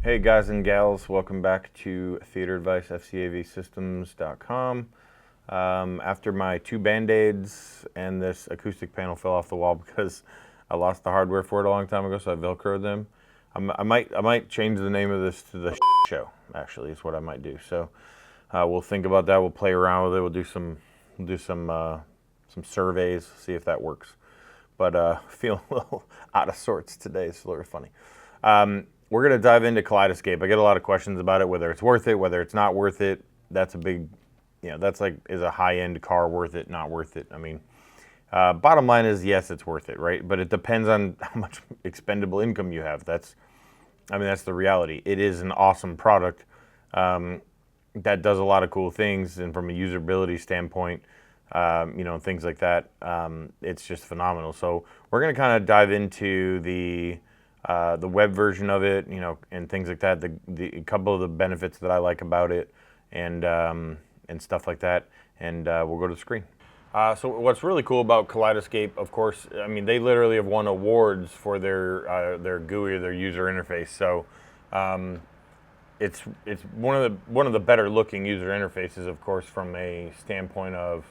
Hey guys and gals, welcome back to Theater Advice, fcavsystems.com. After my two Band-Aids and this acoustic panel fell off the wall because I lost the hardware for it a long time ago, so I Velcroed them. I might change the name of this to the show, actually, is what I might do. So we'll think about that, we'll play around with it, we'll do some surveys, see if that works. But feeling a little out of sorts today, it's a little funny. We're going to dive into Kaleidescape. I get a lot of questions about it, whether it's worth it, whether it's not worth it. That's a big, that's like, is a high-end car worth it, not worth it? I mean, bottom line is, yes, it's worth it, right? But it depends on how much expendable income you have. That's the reality. It is an awesome product that does a lot of cool things, and from a usability standpoint, things like that, it's just phenomenal. So we're going to kind of dive into the web version of it, and things like that. A couple of the benefits that I like about it, and stuff like that. And we'll go to the screen. So what's really cool about Kaleidescape, of course, they literally have won awards for their GUI, their user interface. So it's one of the better looking user interfaces, of course, from a standpoint of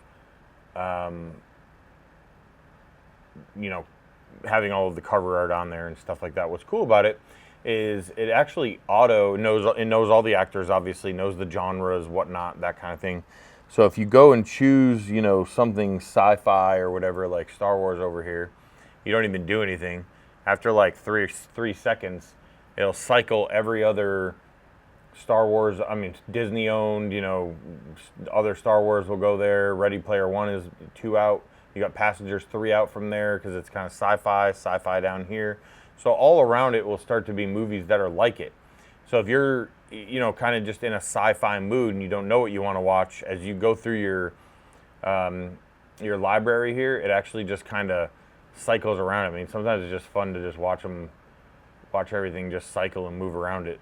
having all of the cover art on there and stuff like that. What's cool about it is it actually knows all the actors, obviously, knows the genres, whatnot, that kind of thing. So if you go and choose, something sci-fi or whatever, like Star Wars over here, you don't even do anything. After like three seconds, it'll cycle every other Star Wars, Disney owned, other Star Wars will go there. Ready Player One is 2 out. You got Passengers 3 out from there because it's kind of sci-fi down here. So all around it will start to be movies that are like it. So if you're, kind of just in a sci-fi mood and you don't know what you want to watch, as you go through your library here, it actually just kind of cycles around. Sometimes it's just fun to just watch everything just cycle and move around it.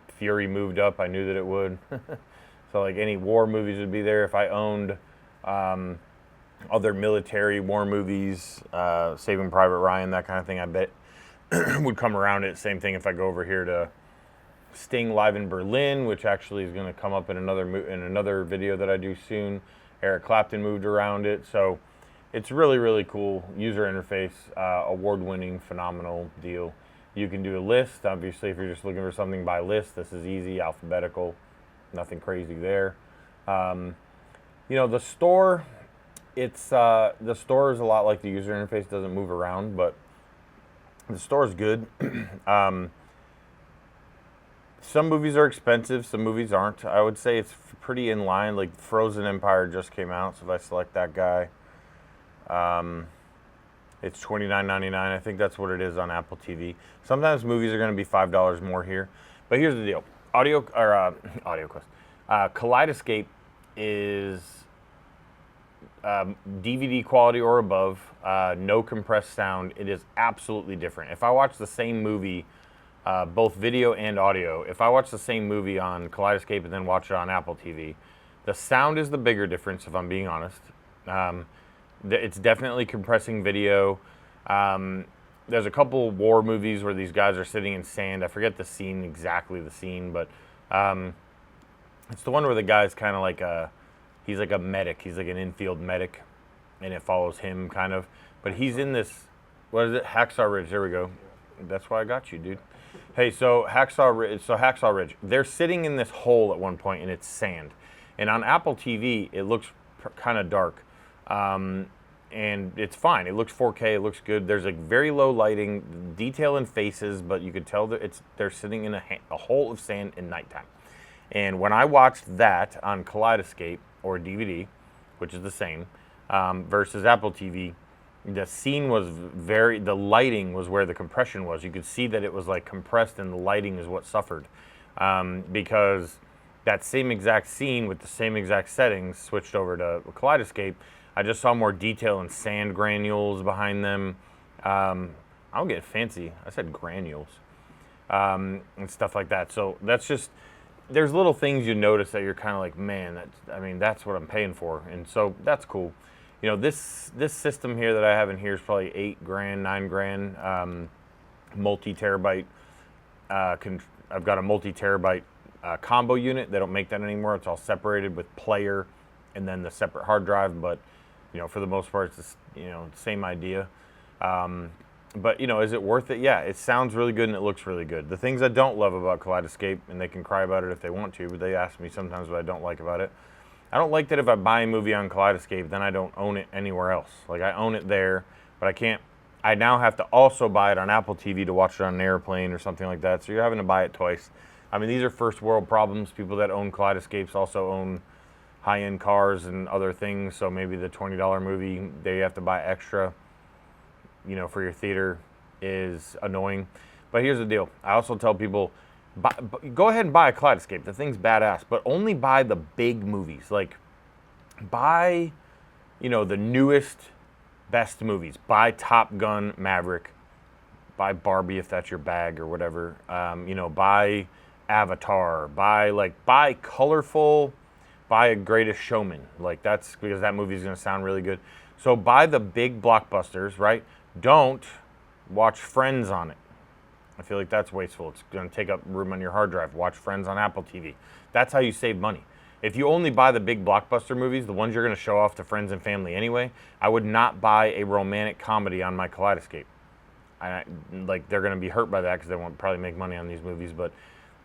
Fury moved up, I knew that it would. So like any war movies would be there. If I owned other military war movies, Saving Private Ryan, that kind of thing, I bet would come around it. Same thing if I go over here to Sting Live in Berlin, which actually is going to come up in another video that I do soon. Eric Clapton moved around it. So it's really, really cool user interface, award-winning, phenomenal deal. You can do a list. Obviously, if you're just looking for something by list, this is easy, alphabetical, nothing crazy there. The store, the store is a lot like the user interface, doesn't move around, but the store is good. Some movies are expensive, some movies aren't. I would say it's pretty in line. Like Frozen Empire just came out, so if I select that guy, it's $29.99. I think that's what it is on Apple TV. Sometimes movies are going to be $5 more here, but here's the deal: Kaleidescape is DVD quality or above, no compressed sound. It is absolutely different. If I watch the same movie, both video and audio, if I watch the same movie on Kaleidescape and then watch it on Apple TV, the sound is the bigger difference, if I'm being honest. It's definitely compressing video. There's a couple war movies where these guys are sitting in sand. I forget exactly the scene, but it's the one where the guy's kind of like he's like a medic. He's like an infield medic, and it follows him kind of. But he's in this, what is it? Hacksaw Ridge. There we go. That's why I got you, dude. Hey, so Hacksaw Ridge. They're sitting in this hole at one point, and it's sand. And on Apple TV, it looks kind of dark. And it's fine. It looks 4K. It looks good. There's like very low lighting, detail in faces, but you could tell that they're sitting in a hole of sand in nighttime. And when I watched that on Kaleidescape or DVD, which is the same, versus Apple TV, the scene was the lighting was where the compression was. You could see that it was like compressed, and the lighting is what suffered, because that same exact scene with the same exact settings switched over to Kaleidescape. I just saw more detail and sand granules behind them. I'll get fancy. I said granules, and stuff like that. So that's just, there's little things you notice that you're kind of like, man, that's what I'm paying for, and so that's cool. This system here that I have in here is probably $8 grand, $9 grand, multi-terabyte I've got a multi-terabyte combo unit. They don't make that anymore. It's all separated with player and then the separate hard drive. But for the most part, it's the same idea. But is it worth it? Yeah, it sounds really good and it looks really good. The things I don't love about Kaleidescape, and they can cry about it if they want to, but they ask me sometimes what I don't like about it. I don't like that if I buy a movie on Kaleidescape, then I don't own it anywhere else. Like, I own it there, but I can't. I now have to also buy it on Apple TV to watch it on an airplane or something like that. So you're having to buy it twice. I mean, these are first world problems. People that own Kaleidescapes also own high-end cars and other things. So maybe the $20 movie they have to buy extra, for your theater is annoying. But here's the deal. I also tell people, go ahead and buy a Kaleidescape. The thing's badass, but only buy the big movies. Like, buy, the newest, best movies. Buy Top Gun Maverick. Buy Barbie if that's your bag or whatever. Buy Avatar. Buy colorful. Buy a Greatest Showman. Like, that's because that movie's going to sound really good. So buy the big blockbusters, right? Don't watch Friends on it. I feel like that's wasteful. It's going to take up room on your hard drive. Watch Friends on Apple TV. That's how you save money. If you only buy the big blockbuster movies, the ones you're going to show off to friends and family anyway, I would not buy a romantic comedy on my Kaleidescape. They're going to be hurt by that because they won't probably make money on these movies, but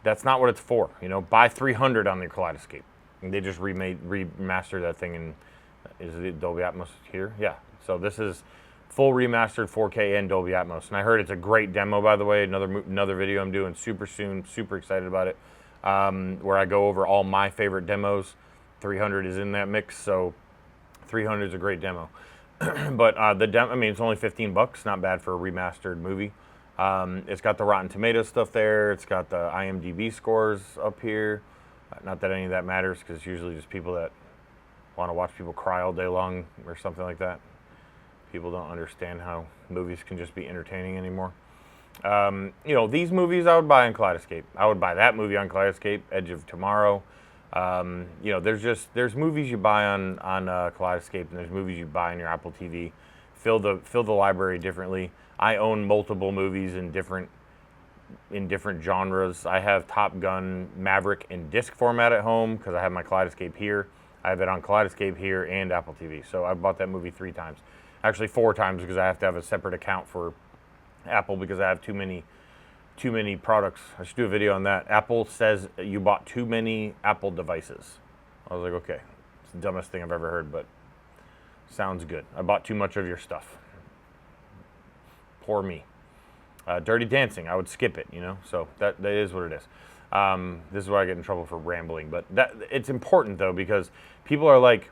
that's not what it's for. Buy 300 on the Kaleidescape. And they just remastered that thing, and is it Dolby Atmos here? Yeah. So this is full remastered 4K and Dolby Atmos. And I heard it's a great demo, by the way. Another video I'm doing super soon. Super excited about it. Where I go over all my favorite demos. 300 is in that mix, so 300 is a great demo. But it's only $15. Not bad for a remastered movie. It's got the Rotten Tomatoes stuff there. It's got the IMDb scores up here. Not that any of that matters, because it's usually just people that want to watch people cry all day long or something like that. People don't understand how movies can just be entertaining anymore. These movies I would buy on Kaleidescape. I would buy that movie on Kaleidescape, Edge of Tomorrow. There's movies you buy on Kaleidescape, and there's movies you buy on your Apple TV. Fill the library differently. I own multiple movies in different genres. I have Top Gun Maverick in disc format at home because I have my Kaleidescape here. I have it on Kaleidescape here and Apple TV. So I bought that movie 3 times. Actually 4 times, because I have to have a separate account for Apple because I have too many products. I should do a video on that. Apple says you bought too many Apple devices. I was like, okay, it's the dumbest thing I've ever heard, but sounds good. I bought too much of your stuff. Poor me. Dirty Dancing, I would skip it, so that is what it is. This is why I get in trouble for rambling, but it's important though, because people are like,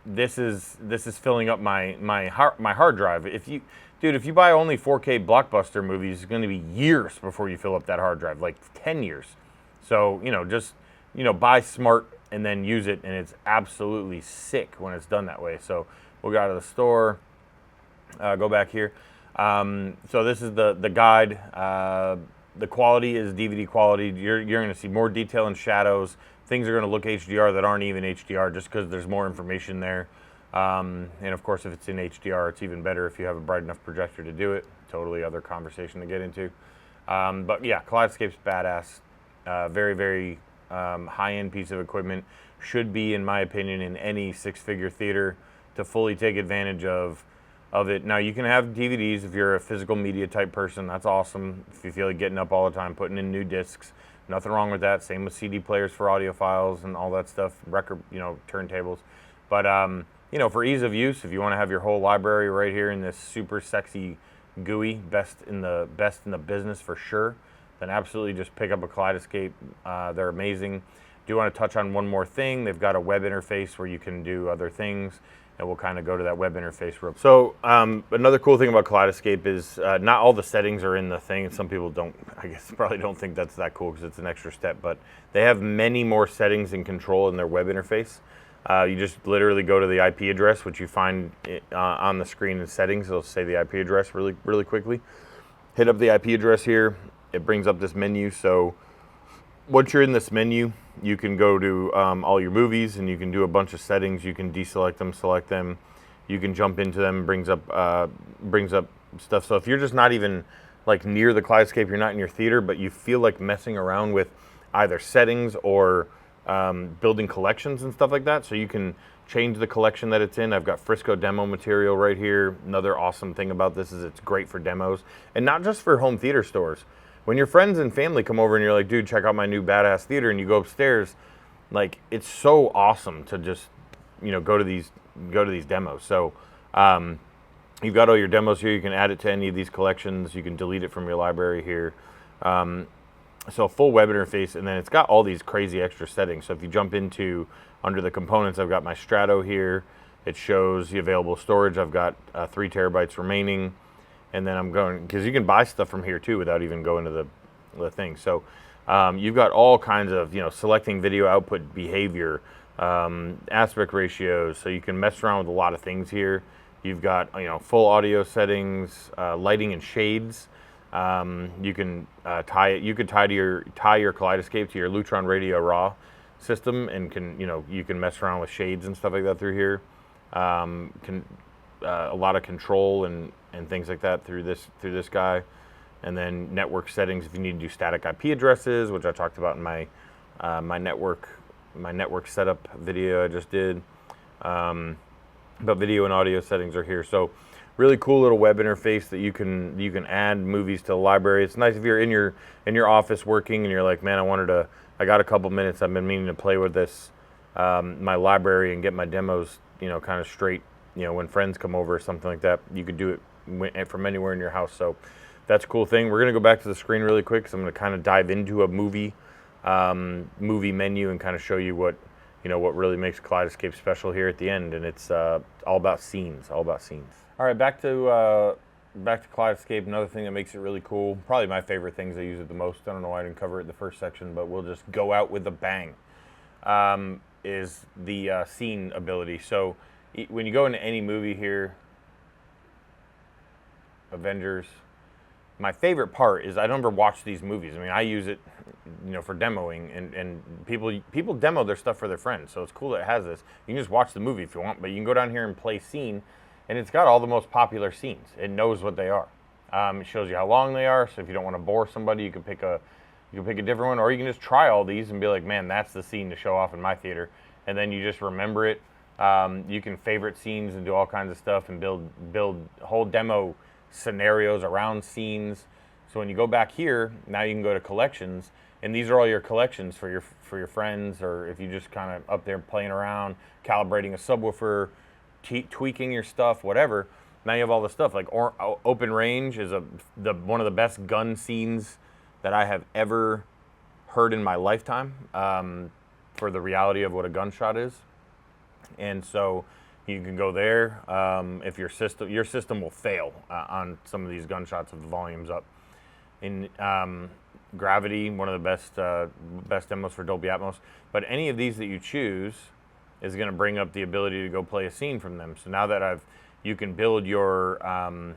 this is filling up my hard drive. If you buy only 4K blockbuster movies, it's going to be years before you fill up that hard drive, like 10 years. So just buy smart and then use it, and it's absolutely sick when it's done that way. So we'll go out of the store, go back here. So this is the guide. The quality is DVD quality. You're going to see more detail and shadows. Things are going to look HDR that aren't even HDR just because there's more information there. And of course, if it's in HDR, it's even better if you have a bright enough projector to do it. Totally other conversation to get into. But yeah, Kaleidescape's badass. Very, very high-end piece of equipment. Should be, in my opinion, in any 6-figure theater to fully take advantage of it. Now, you can have DVDs if you're a physical media type person. That's awesome. If you feel like getting up all the time, putting in new discs, nothing wrong with that. Same with CD players for audiophiles and all that stuff, record, turntables. But, for ease of use, if you want to have your whole library right here in this super sexy GUI, best in the business for sure, then absolutely just pick up a Kaleidescape. They're amazing. Do want to touch on one more thing. They've got a web interface where you can do other things, and we'll kind of go to that web interface. So another cool thing about Kaleidescape is not all the settings are in the thing. Some people probably don't think that's that cool because it's an extra step, but they have many more settings and control in their web interface. You just literally go to the IP address, which you find on the screen in settings. It'll say the IP address really, really quickly. Hit up the IP address here. It brings up this menu. So once you're in this menu, you can go to all your movies, and you can do a bunch of settings. You can deselect them, select them. You can jump into them. Brings up stuff. So if you're just not even like near the Kaleidescape, you're not in your theater, but you feel like messing around with either settings or building collections and stuff like that. So you can change the collection that it's in. I've got Frisco demo material right here. Another awesome thing about this is it's great for demos, and not just for home theater stores. When your friends and family come over and you're like, dude, check out my new badass theater, and you go upstairs, like, it's so awesome to just, you know, go to these demos. So you've got all your demos here. You can add it to any of these collections. You can delete it from your library here. So a full web interface, and then it's got all these crazy extra settings. So if you jump into under the components, I've got my Strato here. It shows the available storage. I've got 3 terabytes remaining, and then I'm going, because you can buy stuff from here too without even going to the thing. So you've got all kinds of, you know, selecting video output behavior, aspect ratios, so you can mess around with a lot of things here. You've got, you know, full audio settings, lighting and shades. You can tie your Kaleidescape to your Lutron Radio Raw system, and you can mess around with shades and stuff like that through here. A lot of control and things like that through this guy, and then network settings if you need to do static IP addresses, which I talked about in my my network setup video I just did. But video and audio settings are here. So really cool little web interface that you can add movies to the library. It's nice if you're in your office working and you're like, man, I got a couple minutes. I've been meaning to play with this my library and get my demos, you know, kind of straight. You know, when friends come over or something like that, you could do it from anywhere in your house. So that's a cool thing. We're gonna go back to the screen really quick, because I'm gonna kind of dive into a movie menu and kind of show you what really makes Kaleidescape special here at the end. And it's all about scenes. All right, back to Kaleidescape. Another thing that makes it really cool, probably my favorite things I use it the most. I don't know why I didn't cover it in the first section, but we'll just go out with a bang. Is the scene ability. So when you go into any movie here, Avengers, my favorite part is I don't ever watch these movies. I mean, I use it, you know, for demoing, and people demo their stuff for their friends. So it's cool that it has this. You can just watch the movie if you want, but you can go down here and play scene, and it's got all the most popular scenes. It knows what they are. It shows you how long they are. So if you don't want to bore somebody, you can pick a different one, or you can just try all these and be like, man, that's the scene to show off in my theater, and then you just remember it. You can favorite scenes and do all kinds of stuff and build whole demo scenarios around scenes. So when you go back here, now you can go to collections, and these are all your collections for your friends, or if you just kind of up there playing around, calibrating a subwoofer, tweaking your stuff, whatever. Now you have all the stuff. Like Open Range is one of the best gun scenes that I have ever heard in my lifetime, for the reality of what a gunshot is. And so you can go there. If your system will fail on some of these gunshots if the volume's up. In Gravity, one of the best demos for Dolby Atmos. But any of these that you choose is going to bring up the ability to go play a scene from them. So now that you can build your, I've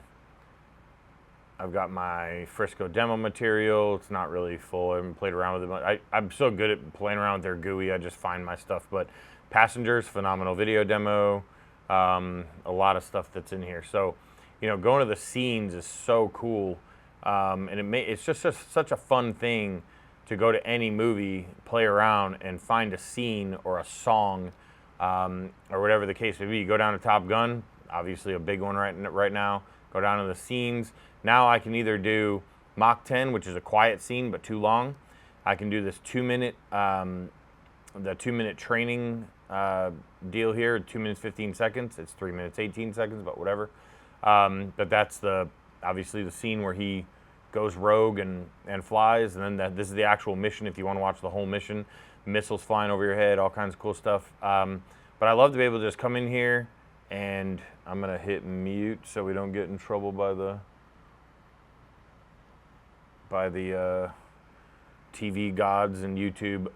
got my Frisco demo material. It's not really full. I haven't played around with it. I'm so good at playing around with their GUI. I just find my stuff. But Passengers, phenomenal video demo. A lot of stuff that's in here. So, you know, going to the scenes is so cool. And it's just such a fun thing to go to any movie, play around, and find a scene or a song, or whatever the case may be. You go down to Top Gun, obviously a big one right now. Go down to the scenes. Now I can either do Mach 10, which is a quiet scene but too long. I can do this 2-minute, the 2-minute training deal here, 2 minutes 15 seconds. It's 3 minutes 18 seconds, but whatever. But that's obviously the scene where he goes rogue and flies, and then this is the actual mission if you want to watch the whole mission. Missiles flying over your head, all kinds of cool stuff. But I love to be able to just come in here, and I'm gonna hit mute so we don't get in trouble by the TV gods and YouTube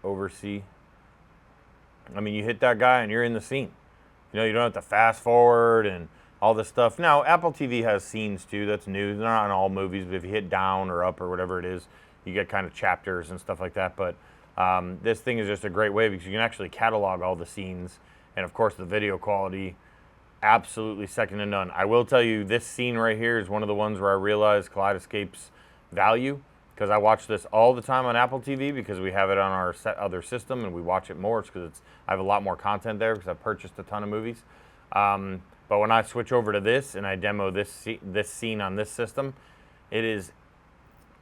oversee. I mean, you hit that guy and you're in the scene. You know, you don't have to fast forward and all this stuff. Now, Apple TV has scenes too. That's new. They're not in all movies, but if you hit down or up or whatever it is, you get kind of chapters and stuff like that. But this thing is just a great way because you can actually catalog all the scenes. And of course, the video quality Absolutely second to none. I will tell you, this scene right here is one of the ones where I realized Kaleidescape's value, because I watch this all the time on Apple TV because we have it on our other system and we watch it more. It's because I have a lot more content there because I've purchased a ton of movies. But when I switch over to this and I demo this scene on this system, it is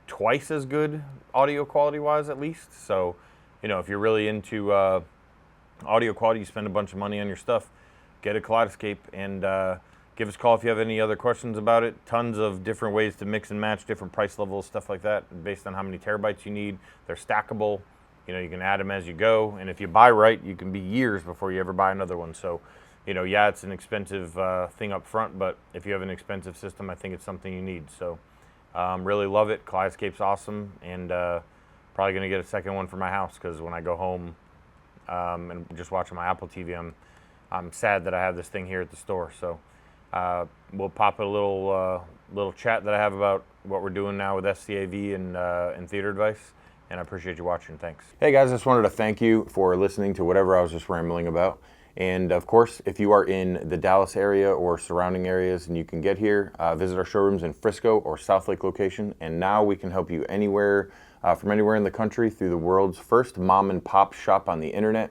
twice as good audio quality wise, at least. So, you know, if you're really into audio quality, you spend a bunch of money on your stuff, get a Kaleidescape, and give us a call if you have any other questions about it. Tons of different ways to mix and match different price levels, stuff like that, based on how many terabytes you need. They're stackable. You know, you can add them as you go, and if you buy right, you can be years before you ever buy another one. So, you know, yeah, it's an expensive thing up front, but if you have an expensive system, I think it's something you need. So, really love it. Kaleidescape's awesome, and probably gonna get a second one for my house, because when I go home and just watching my Apple TV, I'm sad that I have this thing here at the store. So we'll pop a little chat that I have about what we're doing now with SCAV and Theater Advice. And I appreciate you watching. Thanks. Hey guys, I just wanted to thank you for listening to whatever I was just rambling about. And of course, if you are in the Dallas area or surrounding areas and you can get here, visit our showrooms in Frisco or Southlake location. And now we can help you anywhere, from anywhere in the country, through the world's first mom and pop shop on the internet.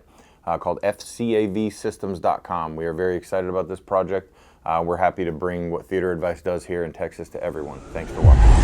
Called fcavsystems.com. We are very excited about this project. We're happy to bring what Theater Advice does here in Texas to everyone. Thanks for watching.